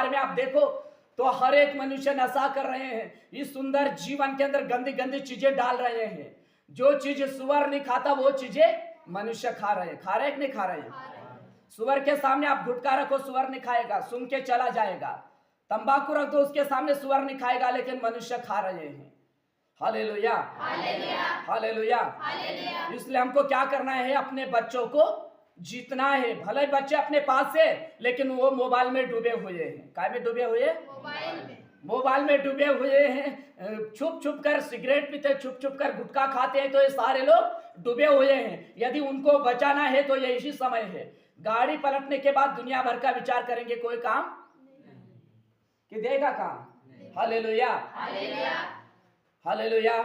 बारे में आप देखो तो हर एक मनुष्य नशा कर रहे हैं, इस सुंदर जीवन के अंदर गंदी गंदी चीजें डाल रहे हैं। जो चीज सुअर नहीं खाता वो चीजें मनुष्य खा रहे हैं। खा रहे कि नहीं खा रहे हैं? सुअर के सामने आप गुटखा रखो, सुअर नहीं खाएगा, सुन के चला जाएगा। तंबाकू रख दो उसके सामने, सुअर नहीं खाएगा, लेकिन मनुष्य खा रहे हैं। Hallelujah, hallelujah. इसलिए हमको क्या करना है? अपने बच्चों को जीतना है। भले बच्चे अपने पास है लेकिन वो मोबाइल में डूबे हुए हैं। काय में डूबे हुए? मोबाइल में डूबे हुए हैं। छुप छुप कर सिगरेट पीते, छुप छुप कर गुटखा खाते हैं। तो ये सारे लोग डूबे हुए हैं। यदि उनको बचाना है तो ये इसी समय है। गाड़ी पलटने के बाद दुनिया भर का विचार करेंगे, कोई काम कि देगा काम? Hallelujah, hallelujah.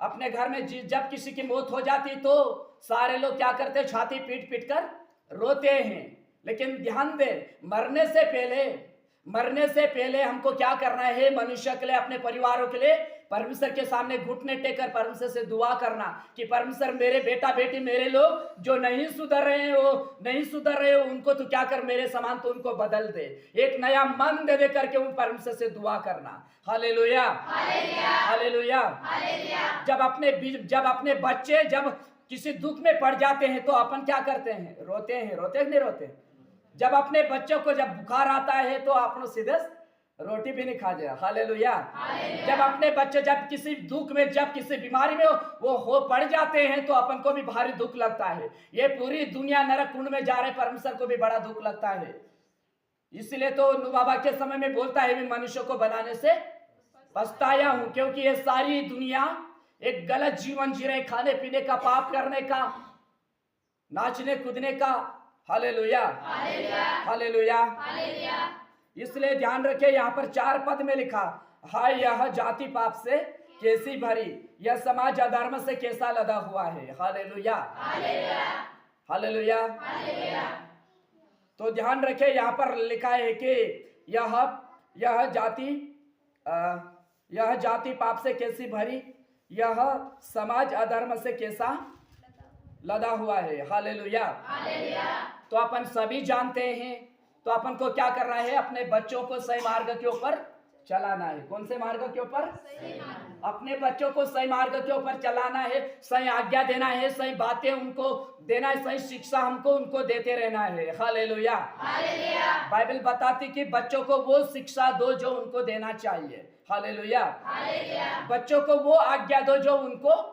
अपने घर में जब किसी की मौत हो जाती तो सारे लोग क्या करते? छाती पीट पीट कर रोते हैं। लेकिन ध्यान दे, मरने से पहले हमको क्या करना है? मनुष्य के लिए, अपने परिवारों के लिए परमेश्वर के सामने घुटने टेक कर परमेश्वर से दुआ करना कि परमेश्वर मेरे बेटा बेटी, मेरे लोग जो नहीं सुधर रहे हो उनको तो क्या कर, मेरे समान तो उनको बदल दे, एक नया मन दे करके उन परमेश्वर से दुआ करना। Hallelujah, hallelujah. जब अपने बच्चे जब किसी दुख में पड़ जाते हैं तो अपन क्या करते हैं? रोते हैं। रोते नहीं रोते? जब अपने बच्चों को जब बुखार आता है तो अपन सीधे रोटी भी नहीं खा जाए। हालेलुया। जब अपने बच्चे जब किसी दुख में, जब किसी बीमारी में वो हो पड़ जाते हैं तो अपन को भी भारी दुख लगता है। ये पूरी दुनिया नरक कुंड में जा रहे, परमेश्वर को भी बड़ा दुख लगता है। इसलिए तो नूह बाबा के समय में बोलता है, मैं मनुष्य को बनाने से पछताया हूं, क्योंकि ये सारी दुनिया एक गलत जीवन जी रहे, खाने पीने का, पाप करने का, नाचने कूदने का। Hallelujah, hallelujah. इसलिए ध्यान रखे, यहाँ पर 4 पद में लिखा, हाय यह जाति पाप से कैसी भरी, यह समाज अधर्म से कैसा लदा हुआ है। Hallelujah, hallelujah. तो ध्यान रखे, यहाँ पर लिखा है कि यह जाति पाप से कैसी भरी, यह समाज अधर्म से कैसा लदा हुआ है। हालेलुया। तो अपन सभी जानते हैं, तो अपन को क्या करना है? अपने बच्चों को सही मार्ग के ऊपर चलाना है। कौन से मार्ग के ऊपर? अपने बच्चों को सही मार्ग के ऊपर चलाना है, सही आज्ञा देना है, सही बातें उनको देना है, सही शिक्षा हमको उनको देते रहना है। हालेलुया। बाइबल बताती कि बच्चों को वो शिक्षा दो जो उनको देना चाहिए। हालेलुया। बच्चों को वो आज्ञा दो जो उनको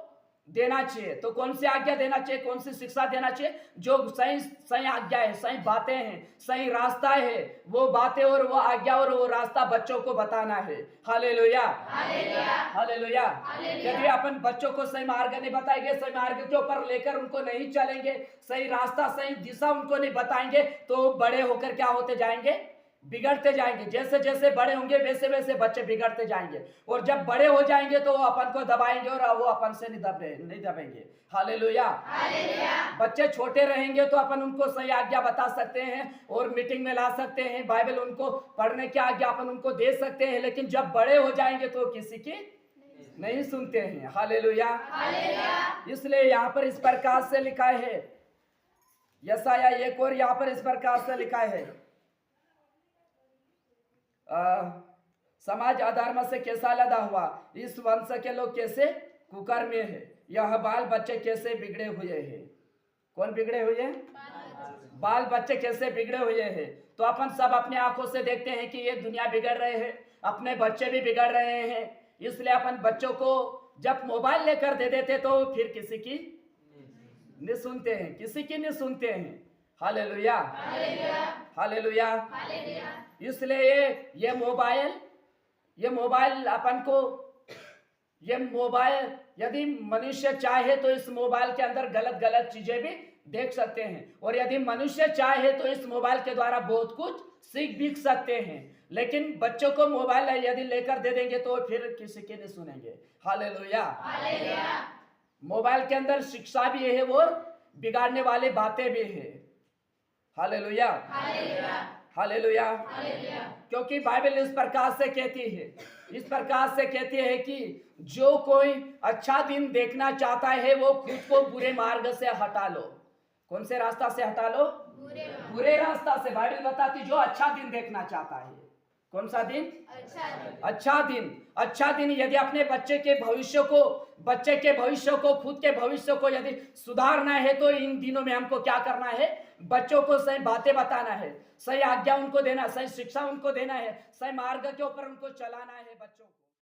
देना चाहिए। तो कौन सी आज्ञा देना चाहिए, कौन सी शिक्षा देना चाहिए? जो सही आज्ञा है, सही बातें हैं, सही रास्ता है, वो बातें और वो आज्ञा और वो रास्ता बच्चों को बताना है। Hallelujah, hallelujah. यदि अपन बच्चों को सही मार्ग नहीं बताएंगे, सही मार्ग के ऊपर लेकर उनको नहीं चलेंगे, सही रास्ता सही दिशा उनको नहीं बताएंगे, तो बड़े होकर क्या होते जाएंगे? बिगड़ते जाएंगे। जैसे जैसे बड़े होंगे वैसे वैसे बच्चे बिगड़ते जाएंगे, और जब बड़े हो जाएंगे तो वो अपन को दबाएंगे और वो अपन से नहीं दबेंगे। हालेलुया। बच्चे छोटे रहेंगे तो अपन उनको सही आज्ञा बता सकते हैं और मीटिंग में ला सकते हैं, बाइबल उनको पढ़ने की आज्ञा अपन उनको दे सकते हैं, लेकिन जब बड़े हो जाएंगे तो किसी की नहीं सुनते हैं। हालेलुया। इसलिए यहाँ पर इस प्रकार से लिखा है, यशाया 1 और यहाँ पर इस प्रकार से लिखा है, समाज अधर्म से कैसा लदा हुआ, इस वंश के लोग कैसे कुकर में है, यह बाल बच्चे कैसे बिगड़े हुए हैं। कौन बिगड़े हुए हैं? बाल बच्चे कैसे बिगड़े हुए हैं। तो अपन सब अपने आंखों से देखते हैं कि ये दुनिया बिगड़ रहे हैं, अपने बच्चे भी बिगड़ रहे हैं। इसलिए अपन बच्चों को जब मोबाइल लेकर दे देते तो फिर किसी की नहीं सुनते हैं, किसी की नहीं सुनते हैं। Hallelujah, hallelujah. इसलिए ये मोबाइल अपन को, ये मोबाइल यदि मनुष्य चाहे तो इस मोबाइल के अंदर गलत गलत चीजें भी देख सकते हैं, और यदि मनुष्य चाहे तो इस मोबाइल के द्वारा बहुत कुछ सीख सकते हैं। लेकिन बच्चों को मोबाइल यदि लेकर दे देंगे तो फिर किसी के नहीं सुनेंगे। हालेलुया। मोबाइल के अंदर शिक्षा भी है और बिगाड़ने वाली बातें भी है। Hallelujah, hallelujah. क्योंकि बाइबल इस प्रकार से कहती है कि जो कोई अच्छा दिन देखना चाहता है वो खुद को बुरे मार्ग से हटा लो। कौन से रास्ता से हटा लो? बुरे रास्ता से। बाइबल बताती जो अच्छा दिन देखना चाहता है। कौन सा दिन? अच्छा दिन। अच्छा दिन यदि अपने बच्चे के भविष्य को खुद के भविष्य को यदि सुधारना है तो इन दिनों में हमको क्या करना है? बच्चों को सही बातें बताना है, सही आज्ञा उनको देना, सही शिक्षा उनको देना है, सही मार्ग के ऊपर उनको चलाना है बच्चों को।